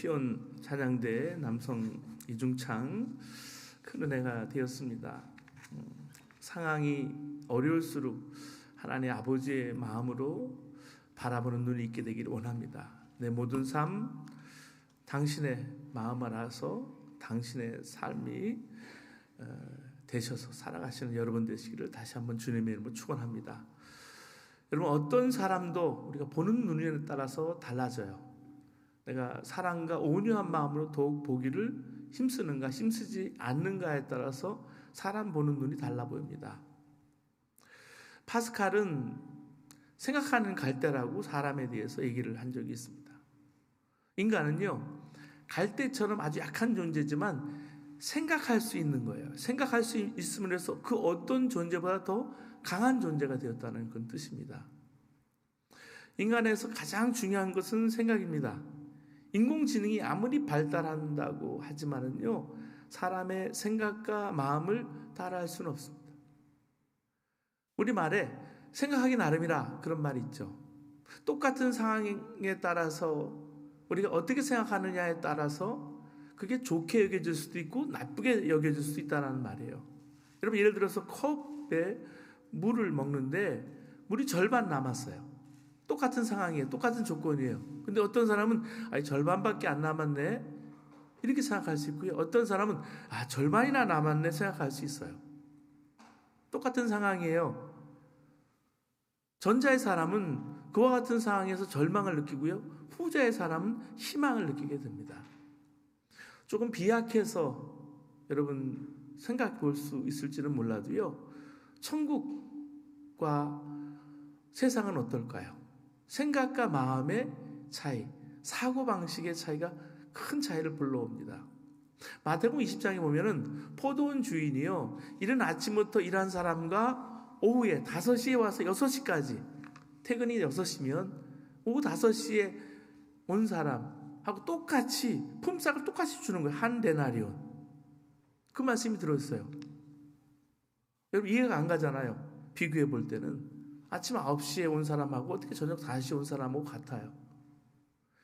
피온 찬양대 남성 이중창 큰 은혜가 되었습니다. 상황이 어려울수록 하나님 아버지의 마음으로 바라보는 눈이 있게 되기를 원합니다. 내 모든 삶 당신의 마음 알아서 당신의 삶이 되셔서 살아가시는 여러분 되시기를 다시 한번 주님의 이름으로 축원합니다. 여러분, 어떤 사람도 우리가 보는 눈에 따라서 달라져요. 내가 사랑과 온유한 마음으로 더욱 보기를 힘쓰는가 힘쓰지 않는가에 따라서 사람 보는 눈이 달라 보입니다. 파스칼은 생각하는 갈대라고 사람에 대해서 얘기를 한 적이 있습니다. 인간은요, 갈대처럼 아주 약한 존재지만 생각할 수 있는 거예요. 생각할 수 있음으로 해서 그 어떤 존재보다 더 강한 존재가 되었다는 그런 뜻입니다. 인간에서 가장 중요한 것은 생각입니다. 인공지능이 아무리 발달한다고 하지만은요, 사람의 생각과 마음을 따라할 수는 없습니다. 우리말에 생각하기 나름이라 그런 말이 있죠. 똑같은 상황에 따라서 우리가 어떻게 생각하느냐에 따라서 그게 좋게 여겨질 수도 있고 나쁘게 여겨질 수도 있다는 말이에요. 여러분, 예를 들어서 컵에 물을 먹는데 물이 절반 남았어요. 똑같은 상황이에요. 똑같은 조건이에요. 근데 어떤 사람은 절반밖에 안 남았네 이렇게 생각할 수 있고요. 어떤 사람은 절반이나 남았네 생각할 수 있어요. 똑같은 상황이에요. 전자의 사람은 그와 같은 상황에서 절망을 느끼고요. 후자의 사람은 희망을 느끼게 됩니다. 조금 비약해서 여러분 생각해 볼 수 있을지는 몰라도요. 천국과 세상은 어떨까요? 생각과 마음의 차이, 사고방식의 차이가 큰 차이를 불러옵니다. 마태복음 20장에 보면은 포도원 주인이요, 이른 아침부터 일한 사람과 오후에 5시에 와서 6시까지, 퇴근이 6시면 오후 5시에 온 사람하고 똑같이 품삯을 똑같이 주는 거예요. 한 데나리온. 그 말씀이 들어있어요. 여러분, 이해가 안 가잖아요. 비교해 볼 때는 아침 9시에 온 사람하고 어떻게 저녁 5시에 온 사람하고 같아요.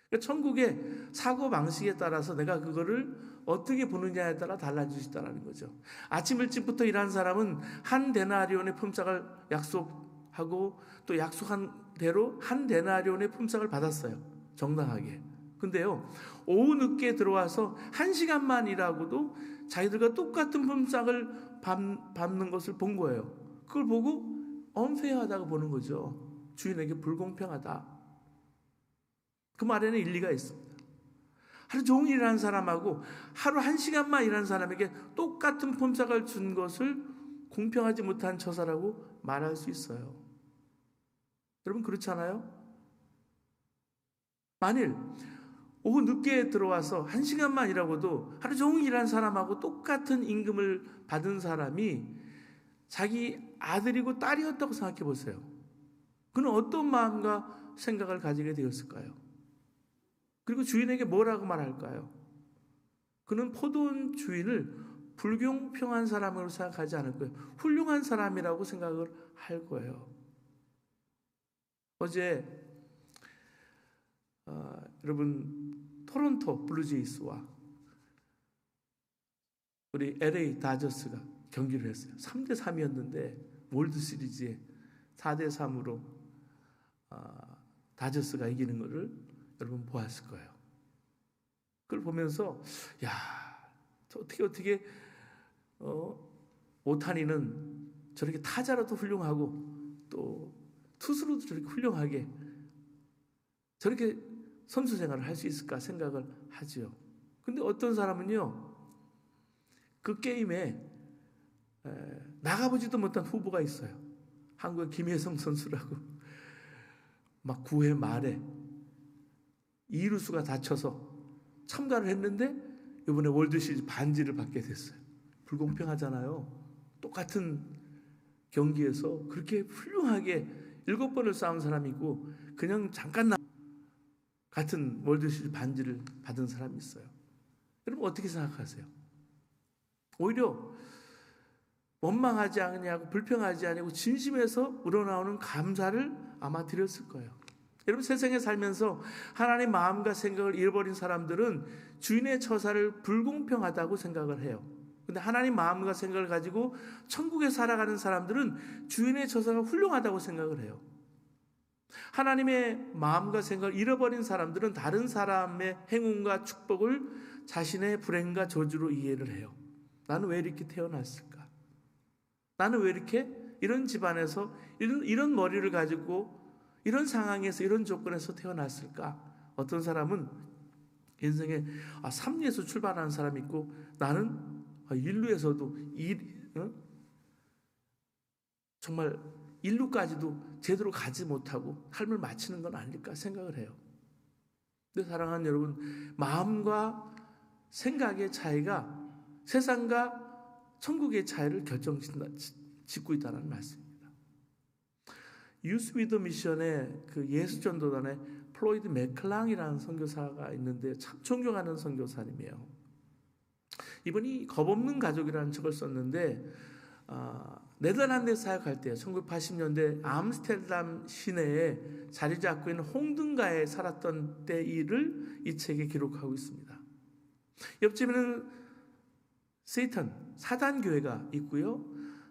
그러니까 천국의 사고방식에 따라서 내가 그거를 어떻게 보느냐에 따라 달라질 수 있다는 거죠. 아침 일찍부터 일한 사람은 한 데나리온의 품삯을 약속하고 또 약속한 대로 한 데나리온의 품삯을 받았어요. 정당하게. 근데요, 오후 늦게 들어와서 1시간만 일하고도 자기들과 똑같은 품삯을 받는 것을 본 거예요. 그걸 보고 언페어하다고 보는 거죠. 주인에게 불공평하다. 그 말에는 일리가 있습니다. 하루 종일 일하는 사람하고 하루 1시간만 일하는 사람에게 똑같은 품삯을 준 것을 공평하지 못한 처사라고 말할 수 있어요. 여러분, 그렇잖아요? 만일 오후 늦게 들어와서 1시간만 일하고도 하루 종일 일한 사람하고 똑같은 임금을 받은 사람이 자기 아들이고 딸이었다고 생각해 보세요. 그는 어떤 마음과 생각을 가지게 되었을까요? 그리고 주인에게 뭐라고 말할까요? 그는 포도원 주인을 불공평한 사람으로 생각하지 않을 거예요. 훌륭한 사람이라고 생각을 할 거예요. 어제 여러분, 토론토 블루제이스와 우리 LA 다저스가 경기를 했어요. 3대3이었는데 월드 시리즈에 4대3으로 다저스가 이기는 것을 여러분 보았을 거예요. 그걸 보면서 어떻게 오타니는 저렇게 타자로도 훌륭하고 또 투수로도 저렇게 훌륭하게 저렇게 선수 생활을 할 수 있을까 생각을 하죠. 근데 어떤 사람은요, 그 게임에 나가보지도 못한 후보가 있어요. 한국의 김혜성 선수라고 막 9회 말에 이루수가 다쳐서 참가를 했는데 이번에 월드시리즈 반지를 받게 됐어요. 불공평하잖아요. 똑같은 경기에서 그렇게 훌륭하게 7번을 싸운 사람이고 그냥 잠깐 같은 월드시리즈 반지를 받은 사람이 있어요. 여러분, 어떻게 생각하세요? 오히려 원망하지 않냐고 불평하지 않냐고 진심에서 우러나오는 감사를 아마 드렸을 거예요. 여러분, 세상에 살면서 하나님의 마음과 생각을 잃어버린 사람들은 주인의 처사를 불공평하다고 생각을 해요. 근데 하나님 마음과 생각을 가지고 천국에 살아가는 사람들은 주인의 처사가 훌륭하다고 생각을 해요. 하나님의 마음과 생각을 잃어버린 사람들은 다른 사람의 행운과 축복을 자신의 불행과 저주로 이해를 해요. 나는 왜 이렇게 태어났을까? 나는 왜 이렇게 이런 집안에서 이런 머리를 가지고 이런 상황에서 이런 조건에서 태어났을까? 어떤 사람은 인생에 3리에서 출발하는 사람이 있고, 나는 인류에서도 정말 인류까지도 제대로 가지 못하고 삶을 마치는 건 아닐까 생각을 해요. 근데 사랑하는 여러분, 마음과 생각의 차이가 세상과 천국의 차이를 짓고 있다는 말씀입니다. 유스 위드 미션의 그 예수 전도단의 플로이드 맥클랑이라는 선교사가 있는데 참 존경하는 선교사님이에요. 이분이 겁없는 가족이라는 책을 썼는데 네덜란드에 사역할 때 1980년대 암스테르담 시내에 자리 잡고 있는 홍등가에 살았던 때 일을 이 책에 기록하고 있습니다. 옆집에는 사단 교회가 있고요.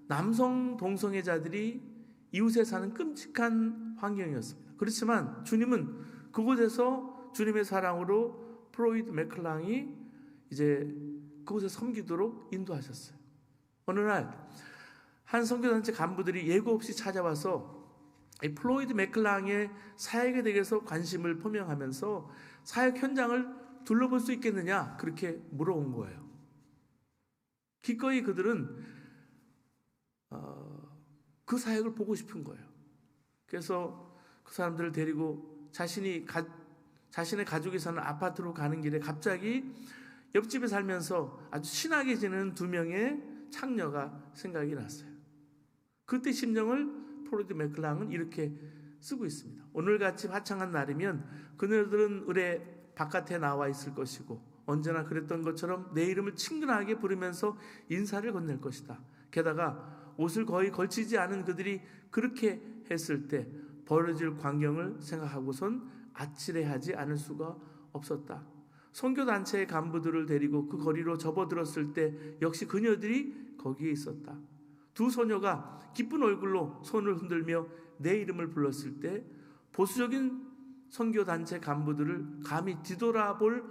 남성 동성애자들이 이웃에 사는 끔찍한 환경이었습니다. 그렇지만 주님은 그곳에서 주님의 사랑으로 플로이드 맥클랑이 이제 그곳에 섬기도록 인도하셨어요. 어느 날 한 선교단체 간부들이 예고 없이 찾아와서 이 플로이드 맥클랑의 사역에 대해서 관심을 표명하면서 사역 현장을 둘러볼 수 있겠느냐 그렇게 물어온 거예요. 기꺼이 그들은 그 사역을 보고 싶은 거예요. 그래서 그 사람들을 데리고 자신의 가족이 사는 아파트로 가는 길에 갑자기 옆집에 살면서 아주 친하게 지내는 2명의 창녀가 생각이 났어요. 그때 심정을 플로이드 맥클랑은 이렇게 쓰고 있습니다. 오늘같이 화창한 날이면 그녀들은 의뢰 바깥에 나와 있을 것이고 언제나 그랬던 것처럼 내 이름을 친근하게 부르면서 인사를 건넬 것이다. 게다가 옷을 거의 걸치지 않은 그들이 그렇게 했을 때 벌어질 광경을 생각하고선 아찔해하지 않을 수가 없었다. 선교단체의 간부들을 데리고 그 거리로 접어들었을 때 역시 그녀들이 거기에 있었다. 2 소녀가 기쁜 얼굴로 손을 흔들며 내 이름을 불렀을 때 보수적인 선교단체 간부들을 감히 뒤돌아볼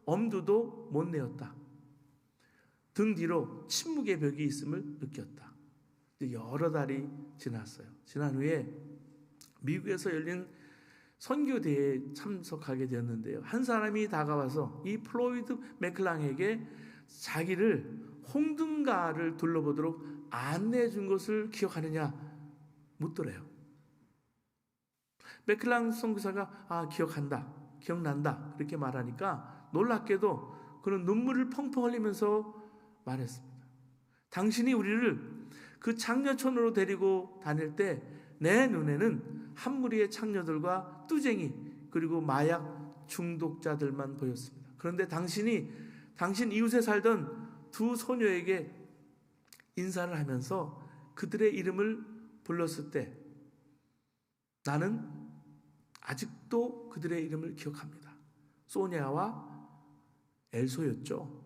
엄두도 못 내었다. 등 뒤로 침묵의 벽이 있음을 느꼈다. 여러 달이 지났어요. 지난 후에 미국에서 열린 선교대회에 참석하게 되었는데요. 한 사람이 다가와서 이 플로이드 맥클랑에게 자기를 홍등가를 둘러보도록 안내해 준 것을 기억하느냐 묻더래요. 맥클랑 선교사가 기억난다 그렇게 말하니까 놀랍게도 그는 눈물을 펑펑 흘리면서 말했습니다. 당신이 우리를 그 창녀촌으로 데리고 다닐 때 내 눈에는 한 무리의 창녀들과 뚜쟁이 그리고 마약 중독자들만 보였습니다. 그런데 당신 이웃에 살던 2 소녀에게 인사를 하면서 그들의 이름을 불렀을 때 나는 아직도 그들의 이름을 기억합니다. 소니아와 엘소였죠.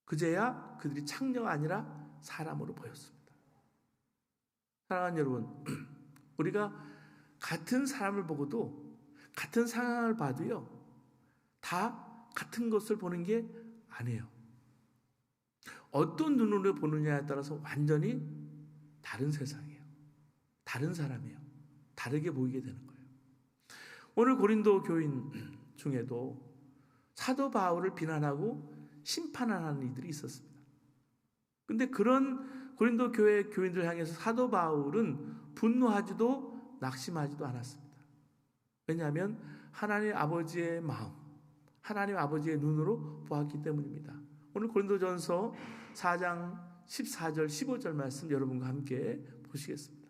그제야 그들이 창녀가 아니라 사람으로 보였습니다. 사랑하는 여러분, 우리가 같은 사람을 보고도 같은 상황을 봐도요, 다 같은 것을 보는 게 아니에요. 어떤 눈으로 보느냐에 따라서 완전히 다른 세상이에요. 다른 사람이에요. 다르게 보이게 되는 거예요. 오늘 고린도 교인 중에도 사도 바울을 비난하고 심판하는 이들이 있었습니다. 근데 그런 고린도 교회 교인들 향해서 사도 바울은 분노하지도 낙심하지도 않았습니다. 왜냐하면 하나님 아버지의 마음, 하나님 아버지의 눈으로 보았기 때문입니다. 오늘 고린도전서 4장 14절 15절 말씀 여러분과 함께 보시겠습니다.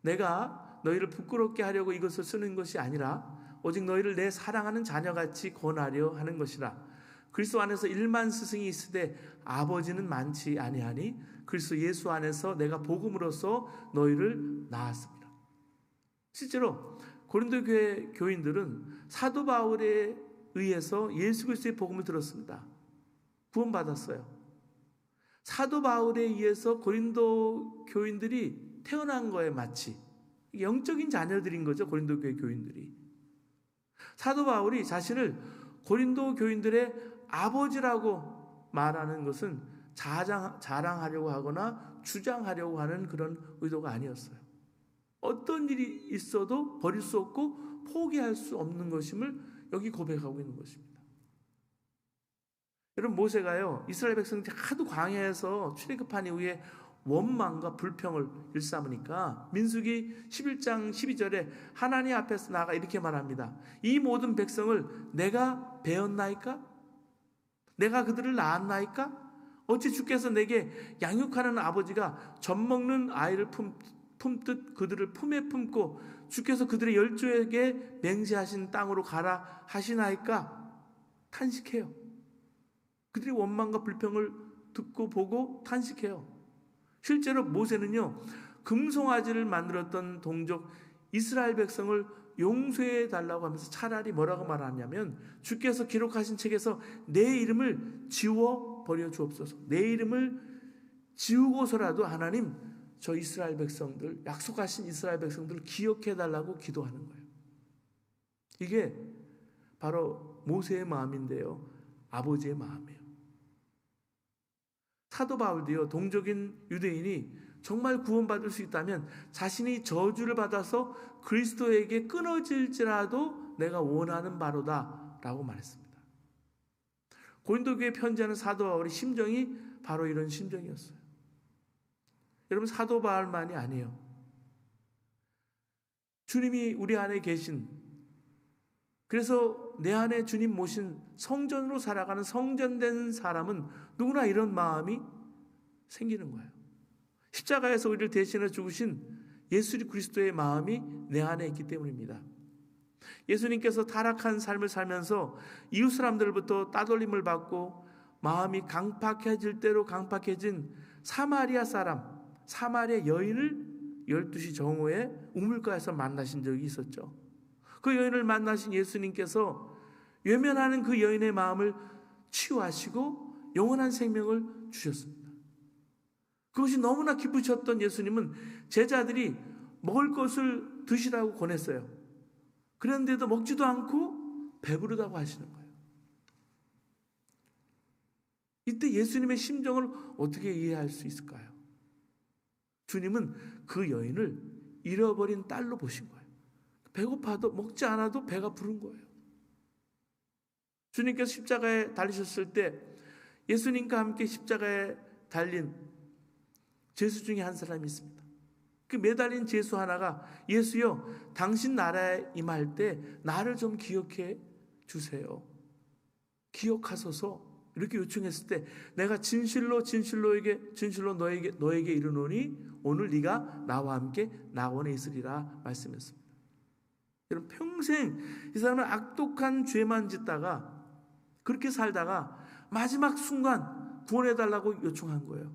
내가 너희를 부끄럽게 하려고 이것을 쓰는 것이 아니라 오직 너희를 내 사랑하는 자녀같이 권하려 하는 것이라. 그리스도 안에서 1만 스승이 있으되 아버지는 많지 아니하니 그리스도 예수 안에서 내가 복음으로써 너희를 낳았습니다. 실제로 고린도 교회 교인들은 사도 바울에 의해서 예수 그리스도의 복음을 들었습니다. 구원받았어요. 사도 바울에 의해서 고린도 교인들이 태어난 거에 마치 영적인 자녀들인 거죠. 고린도 교회 교인들이. 사도 바울이 자신을 고린도 교인들의 아버지라고 말하는 것은 자랑하려고 하거나 주장하려고 하는 그런 의도가 아니었어요. 어떤 일이 있어도 버릴 수 없고 포기할 수 없는 것임을 여기 고백하고 있는 것입니다. 여러분, 모세가요, 이스라엘 백성들이 하도 광야에서 출애굽한 이후에 원망과 불평을 일삼으니까 민수기 11장 12절에 하나님 앞에서 나가 이렇게 말합니다. 이 모든 백성을 내가 배었나이까? 내가 그들을 낳았나이까? 어찌 주께서 내게 양육하는 아버지가 젖 먹는 아이를 품듯 그들을 품에 품고 주께서 그들의 열조에게 맹세하신 땅으로 가라 하시나이까? 탄식해요. 그들의 원망과 불평을 듣고 보고 탄식해요. 실제로 모세는요, 금송아지를 만들었던 동족 이스라엘 백성을 용서해 달라고 하면서 차라리 뭐라고 말하냐면, 주께서 기록하신 책에서 내 이름을 지워 버려 주옵소서. 내 이름을 지우고서라도 하나님, 저 이스라엘 백성들, 약속하신 이스라엘 백성들을 기억해 달라고 기도하는 거예요. 이게 바로 모세의 마음인데요, 아버지의 마음이에요. 사도 바울도요, 동족인 유대인이 정말 구원받을 수 있다면 자신이 저주를 받아서 그리스도에게 끊어질지라도 내가 원하는 바로다 라고 말했습니다. 고린도 교회에 편지하는 사도 바울의 심정이 바로 이런 심정이었어요. 여러분, 사도 바울만이 아니에요. 주님이 우리 안에 계신, 그래서 내 안에 주님 모신 성전으로 살아가는 성전된 사람은 누구나 이런 마음이 생기는 거예요. 십자가에서 우리를 대신해 죽으신 예수 그리스도의 마음이 내 안에 있기 때문입니다. 예수님께서 타락한 삶을 살면서 이웃 사람들부터 따돌림을 받고 마음이 강팍해질 대로 강팍해진 사마리아 사람, 사마리아 여인을 12시 정오에 우물가에서 만나신 적이 있었죠. 그 여인을 만나신 예수님께서 외면하는 그 여인의 마음을 치유하시고 영원한 생명을 주셨습니다. 그것이 너무나 기쁘셨던 예수님은 제자들이 먹을 것을 드시라고 권했어요. 그런데도 먹지도 않고 배부르다고 하시는 거예요. 이때 예수님의 심정을 어떻게 이해할 수 있을까요? 주님은 그 여인을 잃어버린 딸로 보신 거예요. 배고파도 먹지 않아도 배가 부른 거예요. 주님께서 십자가에 달리셨을 때 예수님과 함께 십자가에 달린 제수 중에 한 사람이 있습니다. 그 매달린 제수 하나가, 예수여, 당신 나라에 임할 때 나를 좀 기억해 주세요. 기억하소서. 이렇게 요청했을 때 내가 진실로 너에게 이르노니 오늘 네가 나와 함께 낙원에 있으리라 말씀했습니다. 여러분, 평생 이 사람은 악독한 죄만 짓다가 그렇게 살다가 마지막 순간 구원해달라고 요청한 거예요.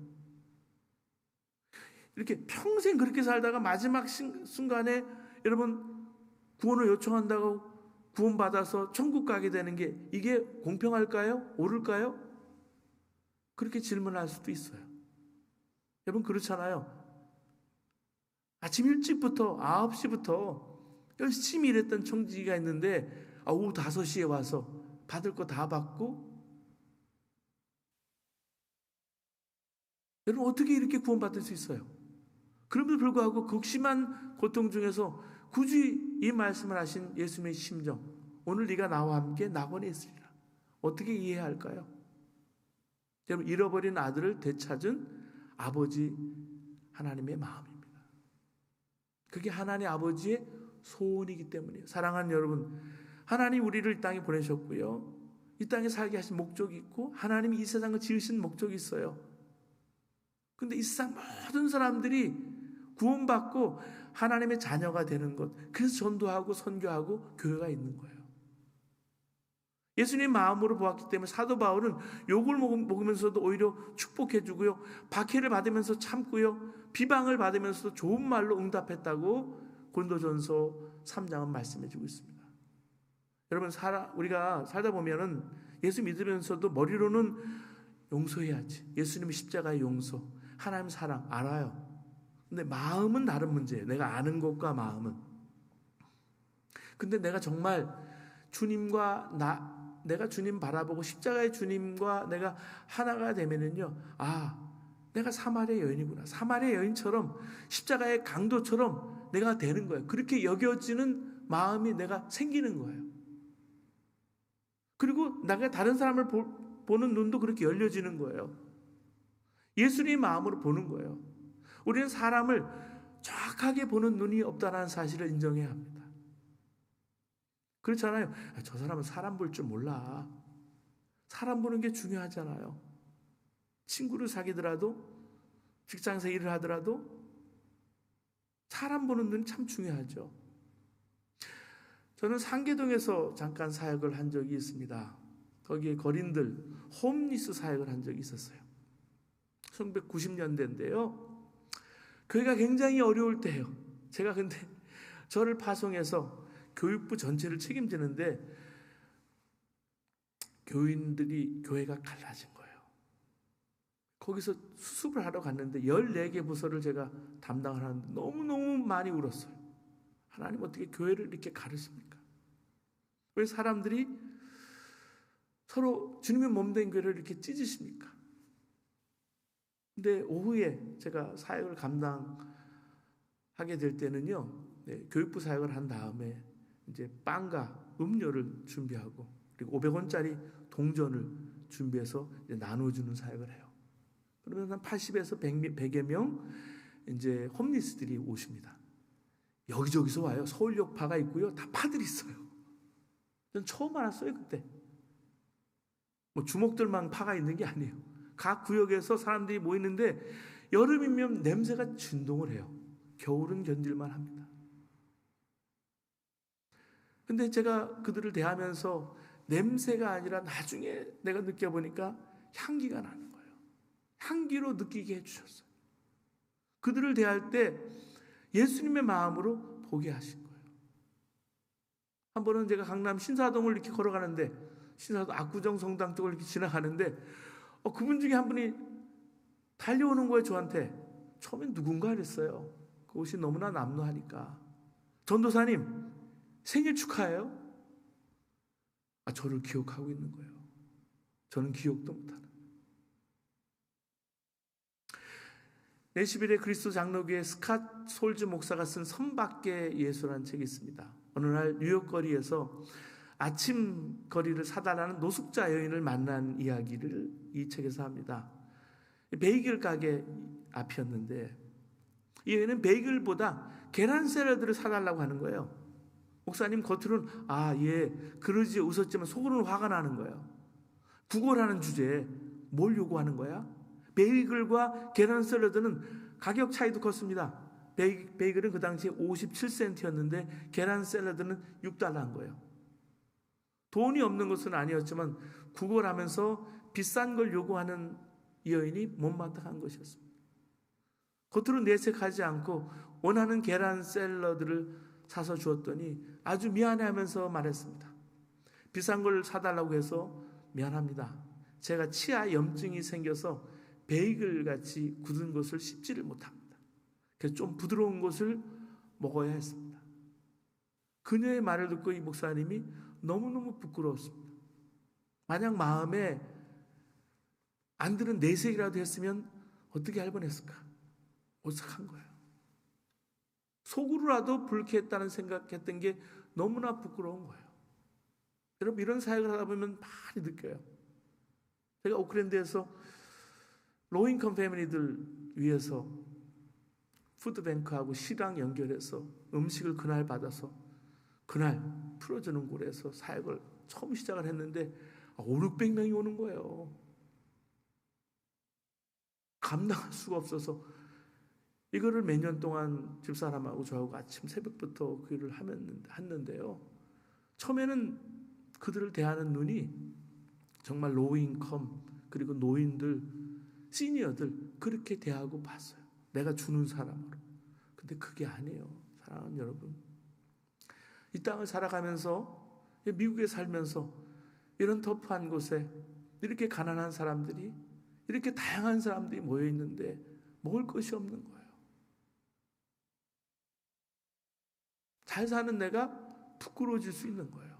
이렇게 평생 그렇게 살다가 마지막 순간에 여러분 구원을 요청한다고 구원받아서 천국 가게 되는 게 이게 공평할까요? 옳을까요? 그렇게 질문할 수도 있어요. 여러분, 그렇잖아요. 아침 일찍부터 9시부터 열심히 일했던 청지기가 있는데 오후 5시에 와서 받을 거 다 받고, 여러분 어떻게 이렇게 구원받을 수 있어요? 그럼에도 불구하고 극심한 고통 중에서 굳이 이 말씀을 하신 예수님의 심정, 오늘 네가 나와 함께 낙원에 있으리라, 어떻게 이해할까요? 여러분, 잃어버린 아들을 되찾은 아버지 하나님의 마음입니다. 그게 하나님 아버지의 소원이기 때문이에요. 사랑하는 여러분, 하나님 우리를 이 땅에 보내셨고요, 이 땅에 살게 하신 목적이 있고 하나님이 이 세상을 지으신 목적이 있어요. 근데 이 세상 모든 사람들이 구원받고 하나님의 자녀가 되는 것, 그래서 전도하고 선교하고 교회가 있는 거예요. 예수님 마음으로 보았기 때문에 사도 바울은 욕을 먹으면서도 오히려 축복해주고요, 박해를 받으면서 참고요, 비방을 받으면서도 좋은 말로 응답했다고 고린도전서 3장은 말씀해 주고 있습니다. 여러분, 우리가 살다 보면은 예수 믿으면서도 머리로는 용서해야지, 예수님의 십자가의 용서, 하나님 사랑 알아요. 근데 마음은 다른 문제예요. 내가 아는 것과 마음은. 근데 내가 정말 주님과 내가 주님 바라보고 십자가의 주님과 내가 하나가 되면은요, 내가 사마리아 여인이구나. 사마리아 여인처럼 십자가의 강도처럼 내가 되는 거예요. 그렇게 여겨지는 마음이 내가 생기는 거예요. 그리고 내가 다른 사람을 보는 눈도 그렇게 열려지는 거예요. 예수님의 마음으로 보는 거예요. 우리는 사람을 정확하게 보는 눈이 없다는 사실을 인정해야 합니다. 그렇잖아요. 저 사람은 사람 볼 줄 몰라. 사람 보는 게 중요하잖아요. 친구를 사귀더라도, 직장에서 일을 하더라도 사람 보는 눈이 참 중요하죠. 저는 상계동에서 잠깐 사역을 한 적이 있습니다. 거기에 거린들 홈리스 사역을 한 적이 있었어요. 1990년대인데요. 교회가 굉장히 어려울 때예요. 제가 근데 저를 파송해서 교육부 전체를 책임지는데 교회가 갈라진 거예요. 거기서 수습을 하러 갔는데 14개 부서를 제가 담당을 하는데 너무너무 많이 울었어요. 하나님 어떻게 교회를 이렇게 가르십니까? 왜 사람들이 서로 주님의 몸된 교회를 이렇게 찢으십니까? 근데 오후에 제가 사역을 감당하게 될 때는요, 교육부 사역을 한 다음에 이제 빵과 음료를 준비하고 그리고 500원짜리 동전을 준비해서 이제 나눠주는 사역을 해요. 그러면 한 80에서 100여 명 이제 홈리스들이 오십니다. 여기저기서 와요. 서울역 파가 있고요. 다 파들이 있어요. 전 처음 알았어요, 그때. 뭐 주먹들만 파가 있는 게 아니에요. 각 구역에서 사람들이 모이는데 여름이면 냄새가 진동을 해요. 겨울은 견딜만 합니다. 근데 제가 그들을 대하면서 냄새가 아니라 나중에 내가 느껴보니까 향기가 나는 거예요. 향기로 느끼게 해주셨어요. 그들을 대할 때 예수님의 마음으로 보게 하신 거예요. 한 번은 제가 강남 신사동을 이렇게 걸어가는데, 신사동 압구정 성당 쪽을 이렇게 지나가는데 그분 중에 한 분이 달려오는 거예요, 저한테. 처음엔 누군가 그랬어요. 그 옷이 너무나 남루하니까. 전도사님, 생일 축하해요? 저를 기억하고 있는 거예요. 저는 기억도 못하는. 내시빌의 그리스도 장로교회 스캇 솔즈 목사가 쓴 선밖의 예수라는 책이 있습니다. 어느 날 뉴욕 거리에서 아침 거리를 사달라는 노숙자 여인을 만난 이야기를 이 책에서 합니다. 베이글 가게 앞이었는데 이 여인은 베이글보다 계란 샐러드를 사달라고 하는 거예요. 목사님 겉으로는 그러지 웃었지만 속으로는 화가 나는 거예요. 구걸하는 주제에 뭘 요구하는 거야? 베이글과 계란 샐러드는 가격 차이도 컸습니다. 베이글은 그 당시에 57센트였는데 계란 샐러드는 6달러인 거예요. 돈이 없는 것은 아니었지만 구걸하면서 비싼 걸 요구하는 이 여인이 못마땅한 것이었습니다. 겉으로 내색하지 않고 원하는 계란 샐러드를 사서 주었더니 아주 미안해하면서 말했습니다. 비싼 걸 사달라고 해서 미안합니다. 제가 치아 염증이 생겨서 베이글같이 굳은 것을 씹지를 못합니다. 그래서 좀 부드러운 것을 먹어야 했습니다. 그녀의 말을 듣고 이 목사님이 너무너무 부끄러웠습니다. 만약 마음에 안 드는 내색이라도 했으면 어떻게 할 뻔했을까? 오싹한 거예요. 속으로라도 불쾌했다는 생각했던 게 너무나 부끄러운 거예요. 여러분, 이런 사역을 하다 보면 많이 느껴요. 제가 오클랜드에서 로인컴 패밀리들 위해서 푸드뱅크하고 시랑 연결해서 음식을 그날 받아서 그날 풀어주는 곳에서 사역을 처음 시작을 했는데 500~600명이 오는 거예요. 감당할 수가 없어서 이거를 몇 년 동안 집사람하고 저하고 아침 새벽부터 그 일을 했는데요. 처음에는 그들을 대하는 눈이 정말 로우인컴 그리고 노인들, 시니어들 그렇게 대하고 봤어요. 내가 주는 사람으로. 근데 그게 아니에요. 사랑하는 여러분, 이 땅을 살아가면서, 미국에 살면서 이런 터프한 곳에 이렇게 가난한 사람들이, 이렇게 다양한 사람들이 모여 있는데 먹을 것이 없는 거예요. 잘 사는 내가 부끄러워질 수 있는 거예요.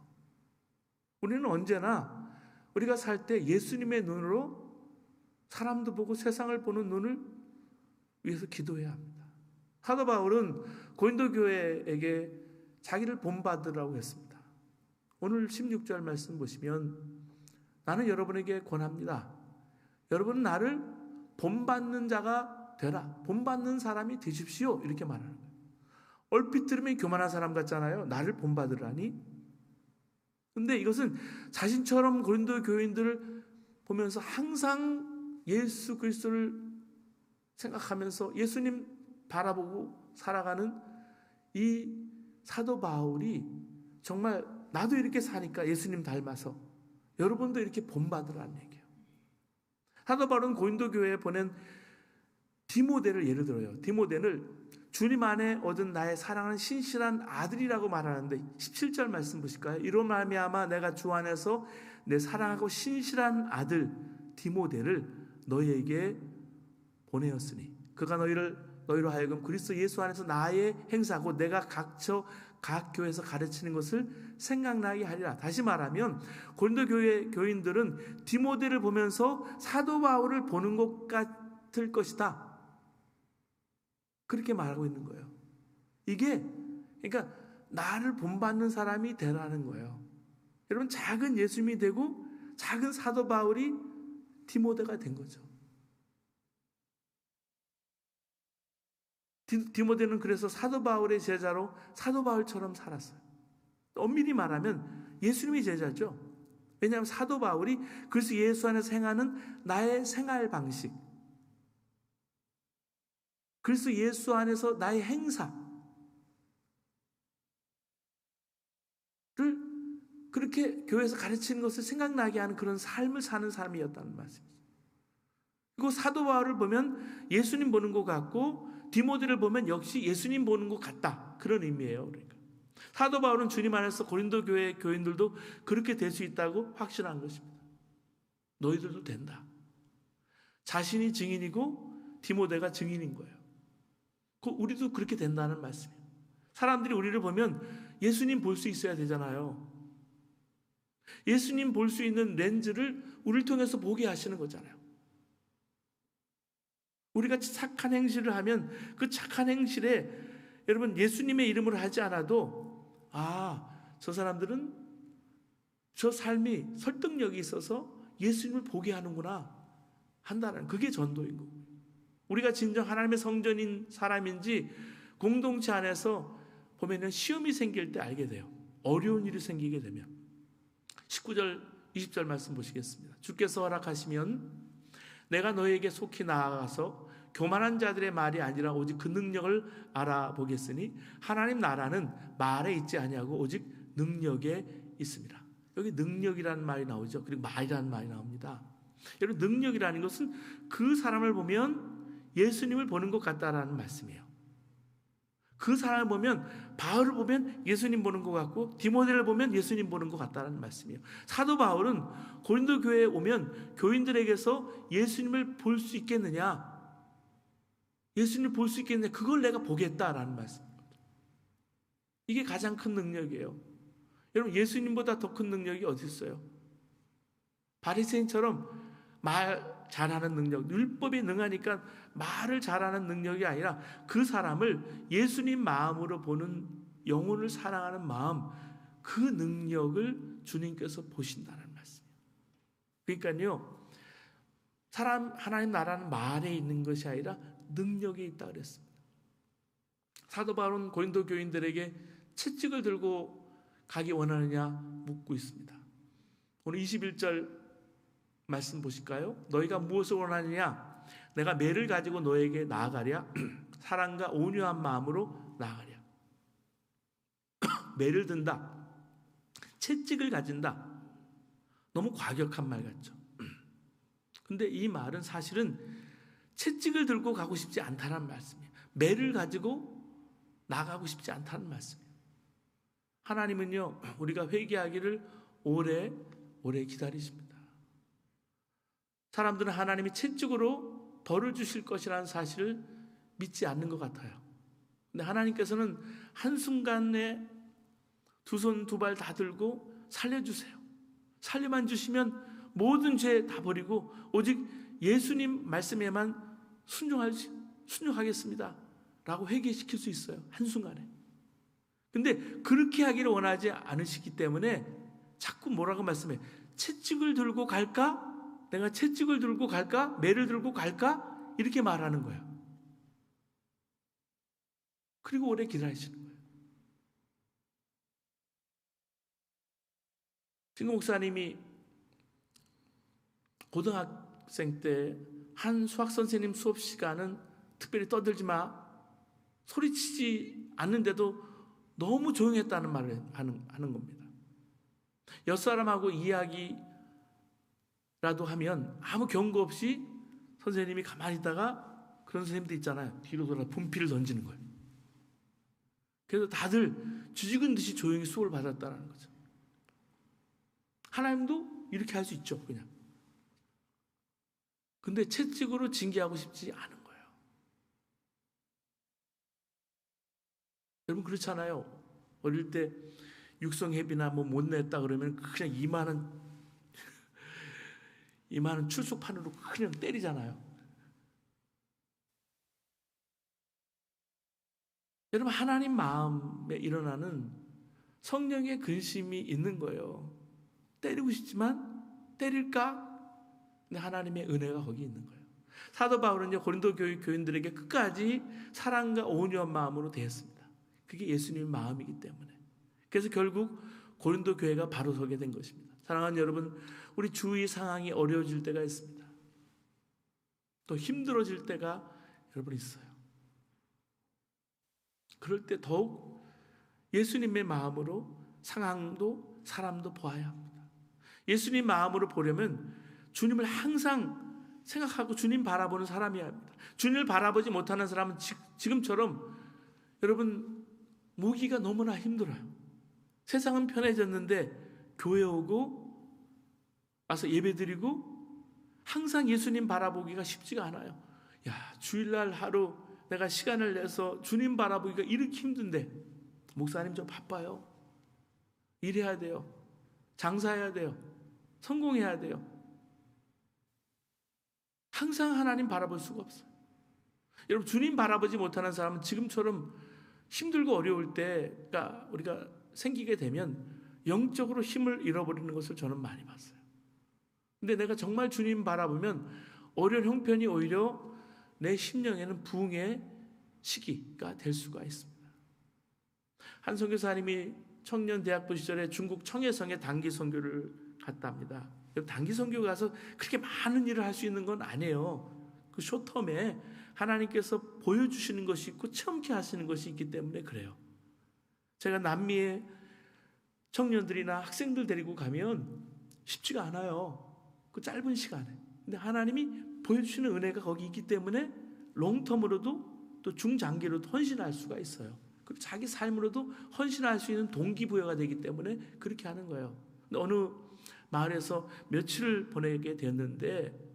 우리는 언제나 우리가 살 때 예수님의 눈으로 사람도 보고 세상을 보는 눈을 위해서 기도해야 합니다. 사도 바울은 고린도 교회에게 자기를 본받으라고 했습니다. 오늘 16절 말씀 보시면, 나는 여러분에게 권합니다. 여러분은 나를 본받는 자가 되라. 본받는 사람이 되십시오. 이렇게 말하는 거예요. 얼핏 들으면 교만한 사람 같잖아요. 나를 본받으라니. 근데 이것은 자신처럼 고린도 교인들을 보면서 항상 예수 그리스도를 생각하면서 예수님 바라보고 살아가는 이 사도 바울이 정말 나도 이렇게 사니까 예수님 닮아서 여러분도 이렇게 본받으라는 얘기예요. 사도 바울은 고린도 교회에 보낸 디모데를 예를 들어요. 디모데를 주님 안에 얻은 나의 사랑하는 신실한 아들이라고 말하는데 17절 말씀 보실까요? 이로 말미암아 내가 주 안에서 내 사랑하고 신실한 아들 디모데를 너희에게 보내었으니 그가 너희로 하여금 그리스도 예수 안에서 나의 행사고 내가 각 교회에서 가르치는 것을 생각나게 하리라. 다시 말하면 고린도 교회 교인들은 디모데를 보면서 사도 바울을 보는 것 같을 것이다. 그렇게 말하고 있는 거예요. 이게 그러니까 나를 본받는 사람이 되라는 거예요. 여러분, 작은 예수님이 되고 작은 사도 바울이 디모데가 된 거죠. 디모데는 그래서 사도 바울의 제자로 사도 바울처럼 살았어요. 엄밀히 말하면 예수님이 제자죠. 왜냐하면 사도 바울이 그리스도 예수 안에서 행하는 나의 생활 방식, 그리스도 예수 안에서 나의 행사를 그렇게 교회에서 가르치는 것을 생각나게 하는 그런 삶을 사는 사람이었다는 말씀이죠. 그리고 사도 바울을 보면 예수님 보는 것 같고 디모데를 보면 역시 예수님 보는 것 같다. 그런 의미예요. 그러니까 사도 바울은 주님 안에서 고린도 교회 교인들도 그렇게 될 수 있다고 확신한 것입니다. 너희들도 된다. 자신이 증인이고 디모데가 증인인 거예요. 우리도 그렇게 된다는 말씀이에요. 사람들이 우리를 보면 예수님 볼 수 있어야 되잖아요. 예수님 볼 수 있는 렌즈를 우리를 통해서 보게 하시는 거잖아요. 우리가 착한 행실을 하면 그 착한 행실에 여러분 예수님의 이름으로 하지 않아도 저 사람들은 저 삶이 설득력이 있어서 예수님을 보게 하는구나 한다는 그게 전도인 거고, 우리가 진정 하나님의 성전인 사람인지 공동체 안에서 보면은 시험이 생길 때 알게 돼요. 어려운 일이 생기게 되면. 19절 20절 말씀 보시겠습니다. 주께서 허락하시면 내가 너에게 속히 나아가서 교만한 자들의 말이 아니라 오직 그 능력을 알아보겠으니 하나님 나라는 말에 있지 아니하고 오직 능력에 있습니다. 여기 능력이라는 말이 나오죠. 그리고 말이라는 말이 나옵니다. 여러분, 능력이라는 것은 그 사람을 보면 예수님을 보는 것 같다라는 말씀이에요. 그 사람을 보면 바울을 보면 예수님 보는 것 같고 디모데를 보면 예수님 보는 것 같다는 말씀이에요. 사도 바울은 고린도 교회에 오면 교인들에게서 예수님을 볼 수 있겠느냐, 예수님을 볼 수 있겠느냐, 그걸 내가 보겠다라는 말씀입니다. 이게 가장 큰 능력이에요. 여러분, 예수님보다 더 큰 능력이 어디 있어요? 바리새인처럼 말 잘하는 능력, 율법에 능하니까 말을 잘하는 능력이 아니라 그 사람을 예수님 마음으로 보는, 영혼을 사랑하는 마음, 그 능력을 주님께서 보신다는 말씀이에요. 그러니까요, 하나님 나라는 말에 있는 것이 아니라 능력에 있다 그랬습니다. 사도 바울은 고린도 교인들에게 채찍을 들고 가기 원하느냐 묻고 있습니다. 오늘 21절 말씀 보실까요? 너희가 무엇을 원하느냐? 내가 매를 가지고 너에게 나아가랴? 사랑과 온유한 마음으로 나아가랴? 매를 든다, 채찍을 가진다. 너무 과격한 말 같죠? 근데 이 말은 사실은 채찍을 들고 가고 싶지 않다는 말씀이에요. 매를 가지고 나가고 싶지 않다는 말씀이에요. 하나님은요, 우리가 회개하기를 오래 기다리십니다. 사람들은 하나님이 채찍으로 벌을 주실 것이라는 사실을 믿지 않는 것 같아요. 근데 하나님께서는 한순간에 두 손 두 발 다 들고 살려주세요. 살려만 주시면 모든 죄 다 버리고 오직 예수님 말씀에만 순종하겠습니다 라고 회개시킬 수 있어요. 한순간에. 근데 그렇게 하기를 원하지 않으시기 때문에 자꾸 뭐라고 말씀해? 채찍을 들고 갈까? 내가 채찍을 들고 갈까? 매를 들고 갈까? 이렇게 말하는 거예요. 그리고 오래 기다리시는 거예요. 진구 목사님이 고등학생 때 한 수학 선생님 수업 시간은 특별히 떠들지 마, 소리치지 않는데도 너무 조용했다는 말을 하는 겁니다. 옆 사람하고 이야기라도 하면 아무 경고 없이 선생님이 가만히 있다가 그런 선생님들 있잖아요. 뒤로 돌아 분필을 던지는 거예요. 그래서 다들 쥐죽은 듯이 조용히 수업을 받았다는 거죠. 하나님도 이렇게 할 수 있죠, 그냥. 근데 채찍으로 징계하고 싶지 않은 거예요. 여러분 그렇잖아요. 어릴 때 육성회비나 뭐 못 냈다 그러면 그냥 이만한 출석판으로 그냥 때리잖아요. 여러분 하나님 마음에 일어나는 성령의 근심이 있는 거예요. 때리고 싶지만 때릴까? 근데 하나님의 은혜가 거기 있는 거예요. 사도 바울은요, 고린도 교인들에게 끝까지 사랑과 온유한 마음으로 대했습니다. 그게 예수님의 마음이기 때문에. 그래서 결국 고린도 교회가 바로 서게 된 것입니다. 사랑하는 여러분, 우리 주위 상황이 어려워질 때가 있습니다. 또 힘들어질 때가 여러분 있어요. 그럴 때 더욱 예수님의 마음으로 상황도 사람도 보아야 합니다. 예수님 마음으로 보려면 주님을 항상 생각하고 주님 바라보는 사람이어야 합니다. 주님을 바라보지 못하는 사람은 지금처럼 여러분 무기가 너무나 힘들어요. 세상은 편해졌는데 교회 오고 와서 예배드리고 항상 예수님 바라보기가 쉽지가 않아요. 야, 주일날 하루 내가 시간을 내서 주님 바라보기가 이렇게 힘든데 목사님 좀 바빠요. 일해야 돼요. 장사해야 돼요. 성공해야 돼요. 항상 하나님 바라볼 수가 없어요. 여러분 주님 바라보지 못하는 사람은 지금처럼 힘들고 어려울 때가 우리가 생기게 되면 영적으로 힘을 잃어버리는 것을 저는 많이 봤어요. 근데 내가 정말 주님 바라보면 어려운 형편이 오히려 내 심령에는 부흥의 시기가 될 수가 있습니다. 한 선교사님이 청년 대학부 시절에 중국 청해성에 단기 선교를 갔다 합니다. 단기 선교 가서 그렇게 많은 일을 할 수 있는 건 아니에요. 그 쇼텀에 하나님께서 보여주시는 것이 있고 체험케 하시는 것이 있기 때문에 그래요. 제가 남미에 청년들이나 학생들 데리고 가면 쉽지가 않아요. 그 짧은 시간에. 근데 하나님이 보여주시는 은혜가 거기 있기 때문에 롱텀으로도 또 중장기로도 헌신할 수가 있어요. 그리고 자기 삶으로도 헌신할 수 있는 동기부여가 되기 때문에 그렇게 하는 거예요. 근데 어느 마을에서 며칠을 보내게 되었는데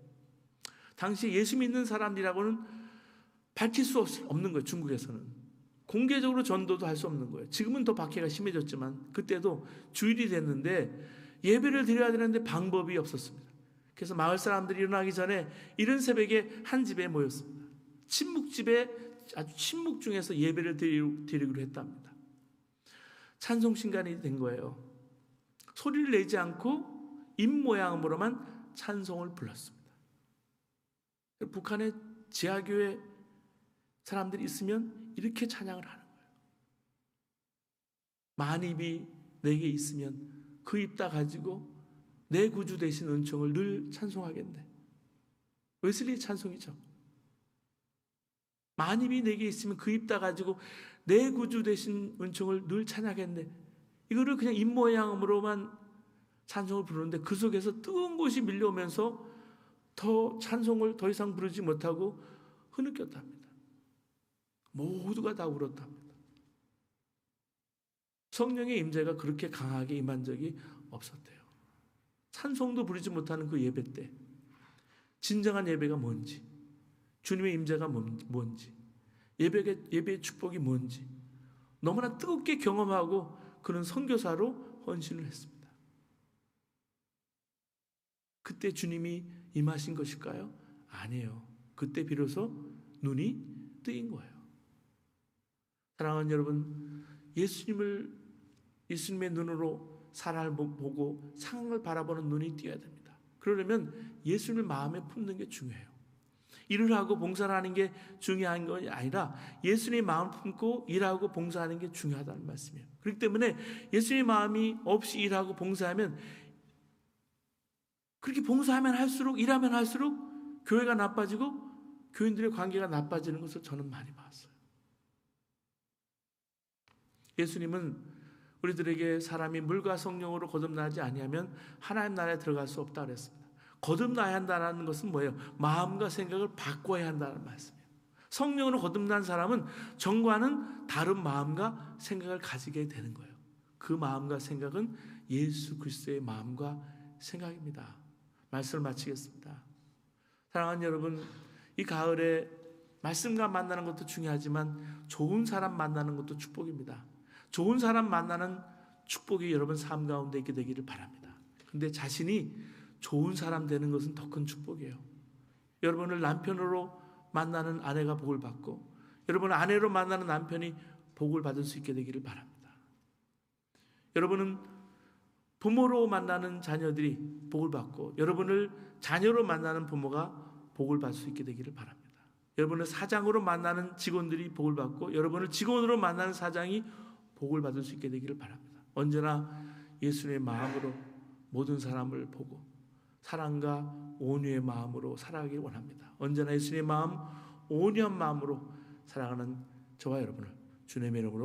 당시 예수 믿는 사람들이라고는 밝힐 수 없는 거예요. 중국에서는. 공개적으로 전도도 할 수 없는 거예요. 지금은 더 박해가 심해졌지만 그때도 주일이 됐는데 예배를 드려야 되는데 방법이 없었습니다. 그래서 마을 사람들이 일어나기 전에 이른 새벽에 한 집에 모였습니다. 침묵집에 아주 침묵 중에서 예배를 드리기로 했답니다. 찬송 시간이 된 거예요. 소리를 내지 않고 입모양으로만 찬송을 불렀습니다. 북한의 지하교회 사람들이 있으면 이렇게 찬양을 하는 거예요. 만입이 내게 있으면 그 입 다 가지고 내 구주 되신 은총을 늘 찬송하겠네. 웨슬리의 찬송이죠. 만입이 내게 있으면 그 입 다 가지고 내 구주 되신 은총을 늘 찬양하겠네. 이거를 그냥 입모양으로만 찬송을 부르는데 그 속에서 뜨거운 것이 밀려오면서 더 찬송을 더 이상 부르지 못하고 흐느꼈답니다. 모두가 다 울었답니다. 성령의 임재가 그렇게 강하게 임한 적이 없었대요. 찬송도 부르지 못하는 그 예배 때 진정한 예배가 뭔지, 주님의 임재가 뭔지, 예배의 축복이 뭔지 너무나 뜨겁게 경험하고 그런 선교사로 헌신을 했습니다. 그때 주님이 임하신 것일까요? 아니에요. 그때 비로소 눈이 뜨인 거예요. 사랑하는 여러분, 예수님의 눈으로 사람을 보고 상황을 바라보는 눈이 띄어야 됩니다. 그러려면 예수님을 마음에 품는 게 중요해요. 일을 하고 봉사를 하는 게 중요한 것이 아니라 예수님의 마음을 품고 일하고 봉사하는 게 중요하다는 말씀이에요. 그렇기 때문에 예수님의 마음이 없이 일하고 봉사하면, 그렇게 봉사하면 할수록, 일하면 할수록 교회가 나빠지고 교인들의 관계가 나빠지는 것을 저는 많이 봤어요. 예수님은 우리들에게 사람이 물과 성령으로 거듭나지 아니하면 하나님 나라에 들어갈 수 없다 그랬습니다. 거듭나야 한다는 것은 뭐예요? 마음과 생각을 바꿔야 한다는 말씀이에요. 성령으로 거듭난 사람은 전과는 다른 마음과 생각을 가지게 되는 거예요. 그 마음과 생각은 예수 그리스도의 마음과 생각입니다. 말씀을 마치겠습니다. 사랑하는 여러분, 이 가을에 말씀과 만나는 것도 중요하지만 좋은 사람 만나는 것도 축복입니다. 좋은 사람 만나는 축복이 여러분 삶 가운데 있게 되기를 바랍니다. 근데 자신이 좋은 사람 되는 것은 더 큰 축복이에요. 여러분을 남편으로 만나는 아내가 복을 받고, 여러분을 아내로 만나는 남편이 복을 받을 수 있게 되기를 바랍니다. 여러분은 부모로 만나는 자녀들이 복을 받고, 여러분을 자녀로 만나는 부모가 복을 받을 수 있게 되기를 바랍니다. 여러분을 사장으로 만나는 직원들이 복을 받고, 여러분을 직원으로 만나는 사장이 복을 받을 수 있게 되기를 바랍니다. 언제나 예수님의 마음으로 모든 사람을 보고 사랑과 온유의 마음으로 살아가길 원합니다. 언제나 예수님의 마음, 온유한 마음으로 살아가는 저와 여러분을 주님의 이름으로